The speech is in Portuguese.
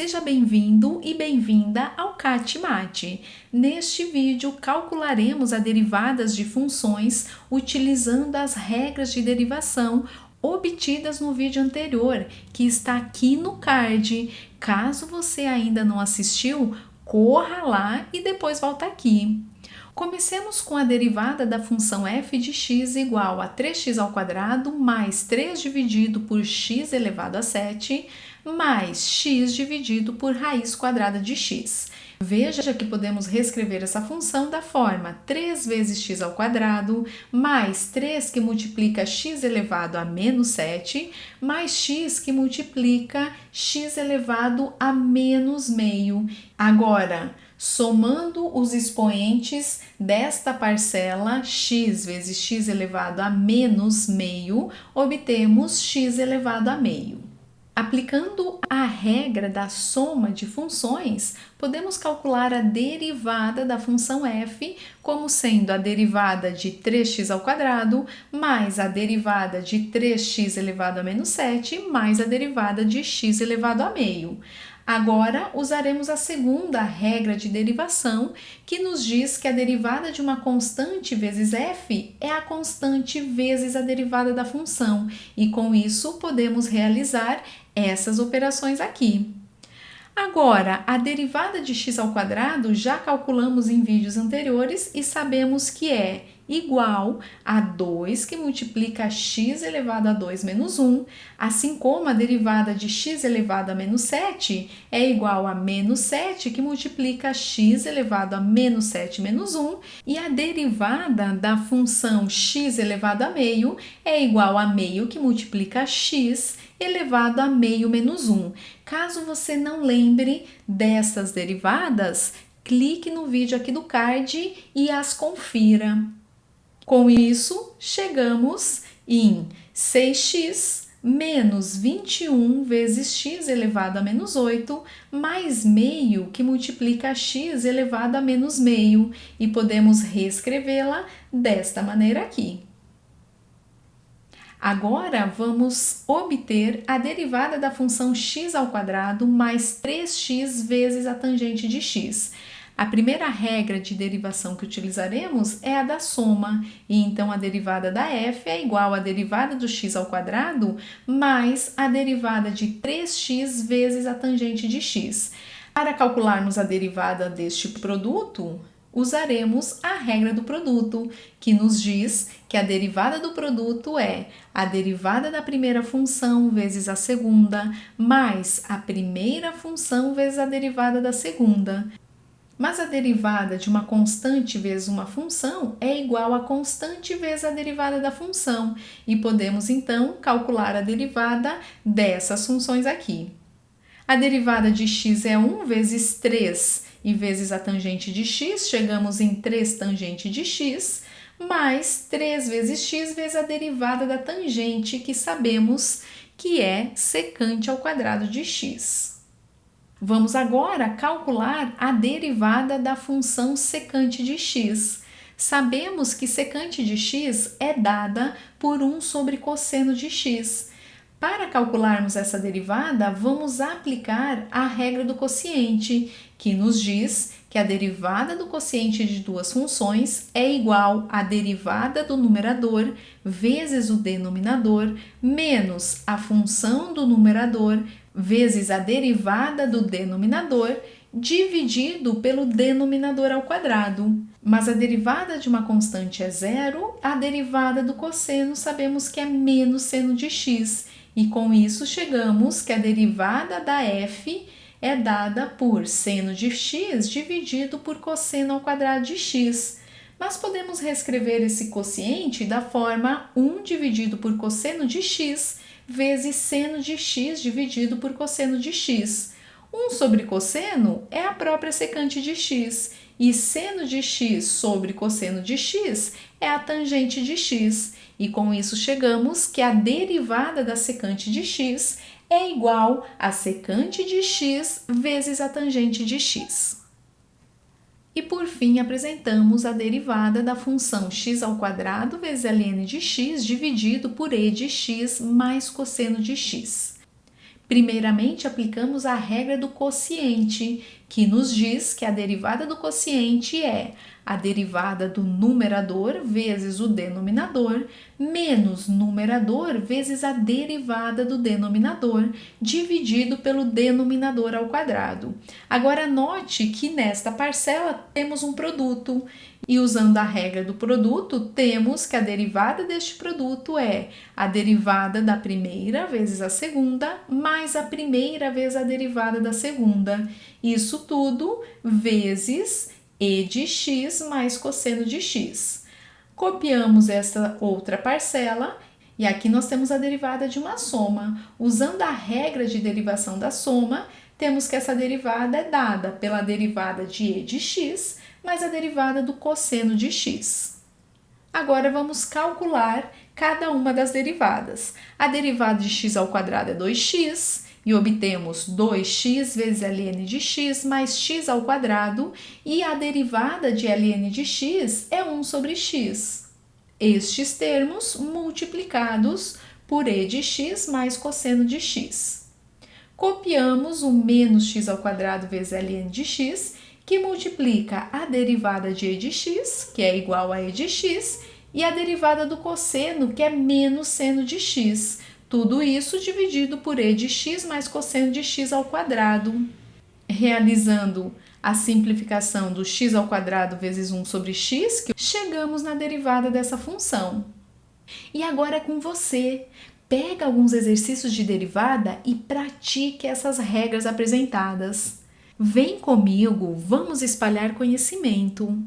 Seja bem-vindo e bem-vinda ao CAT Mate. Neste vídeo, calcularemos as derivadas de funções utilizando as regras de derivação obtidas no vídeo anterior, que está aqui no card. Caso você ainda não assistiu, corra lá e depois volta aqui. Comecemos com a derivada da função f de x igual a 3x² mais 3 dividido por x elevado a 7 mais x dividido por raiz quadrada de x. Veja que podemos reescrever essa função da forma 3 vezes x² mais 3 que multiplica x elevado a menos 7 mais x que multiplica x elevado a menos meio. Agora, somando os expoentes desta parcela x vezes x elevado a menos meio, obtemos x elevado a meio. Aplicando a regra da soma de funções, podemos calcular a derivada da função f como sendo a derivada de 3x² mais a derivada de 3x elevado a menos 7 mais a derivada de x elevado a meio. Agora, usaremos a segunda regra de derivação, que nos diz que a derivada de uma constante vezes f é a constante vezes a derivada da função, e com isso podemos realizar essas operações aqui. Agora, a derivada de x² já calculamos em vídeos anteriores e sabemos que é igual a 2 que multiplica x elevado a 2 menos 1, assim como a derivada de x elevado a menos 7 é igual a menos 7 que multiplica x elevado a menos 7 menos 1, e a derivada da função x elevado a meio é igual a meio que multiplica x elevado a meio menos 1. Caso você não lembre dessas derivadas, clique no vídeo aqui do card e as confira. Com isso, chegamos em 6x menos 21 vezes x elevado a menos 8 mais meio que multiplica x elevado a menos meio, e podemos reescrevê-la desta maneira aqui. Agora, vamos obter a derivada da função x² mais 3x vezes a tangente de x. A primeira regra de derivação que utilizaremos é a da soma, e então a derivada da f é igual à derivada do x² mais a derivada de 3x vezes a tangente de x. Para calcularmos a derivada deste produto, usaremos a regra do produto, que nos diz que a derivada do produto é a derivada da primeira função vezes a segunda, mais a primeira função vezes a derivada da segunda. Mas a derivada de uma constante vezes uma função é igual a constante vezes a derivada da função, e podemos então calcular a derivada dessas funções aqui. A derivada de x é 1 vezes 3 e vezes a tangente de x, chegamos em 3 tangente de x, mais 3 vezes x vezes a derivada da tangente, que sabemos que é secante ao quadrado de x. Vamos agora calcular a derivada da função secante de x. Sabemos que secante de x é dada por 1 sobre cosseno de x. Para calcularmos essa derivada, vamos aplicar a regra do quociente, que nos diz que a derivada do quociente de duas funções é igual à derivada do numerador vezes o denominador menos a função do numerador vezes a derivada do denominador dividido pelo denominador ao quadrado. Mas a derivada de uma constante é zero, a derivada do cosseno sabemos que é menos seno de x, e com isso chegamos que a derivada da f é dada por seno de x dividido por cosseno ao quadrado de x. Mas podemos reescrever esse quociente da forma 1 dividido por cosseno de x vezes seno de x dividido por cosseno de x. 1 sobre cosseno é a própria secante de x, e seno de x sobre cosseno de x é a tangente de x, e com isso chegamos que a derivada da secante de x é igual a secante de x vezes a tangente de x. E por fim, apresentamos a derivada da função x² vezes ln de x dividido por e de x mais cosseno de x. Primeiramente, aplicamos a regra do quociente, que nos diz que a derivada do quociente é a derivada do numerador vezes o denominador, menos numerador vezes a derivada do denominador, dividido pelo denominador ao quadrado. Agora, note que nesta parcela temos um produto, e usando a regra do produto, temos que a derivada deste produto é a derivada da primeira vezes a segunda, mais a primeira vezes a derivada da segunda. Isso tudo vezes e de x mais cosseno de x. Copiamos essa outra parcela e aqui nós temos a derivada de uma soma. Usando a regra de derivação da soma, temos que essa derivada é dada pela derivada de e de x mais a derivada do cosseno de x. Agora vamos calcular cada uma das derivadas. A derivada de x ao quadrado é 2x e obtemos 2x vezes ln de x mais x ao quadrado e a derivada de ln de x é 1 sobre x. Estes termos multiplicados por e de x mais cosseno de x. Copiamos o menos x ao quadrado vezes ln de x, que multiplica a derivada de e de x, que é igual a e de x, e a derivada do cosseno, que é menos seno de x. Tudo isso dividido por e de x mais cosseno de x ao quadrado. Realizando a simplificação do x ao quadrado vezes 1 sobre x, chegamos na derivada dessa função. E agora é com você. Pega alguns exercícios de derivada e pratique essas regras apresentadas. Vem comigo, vamos espalhar conhecimento.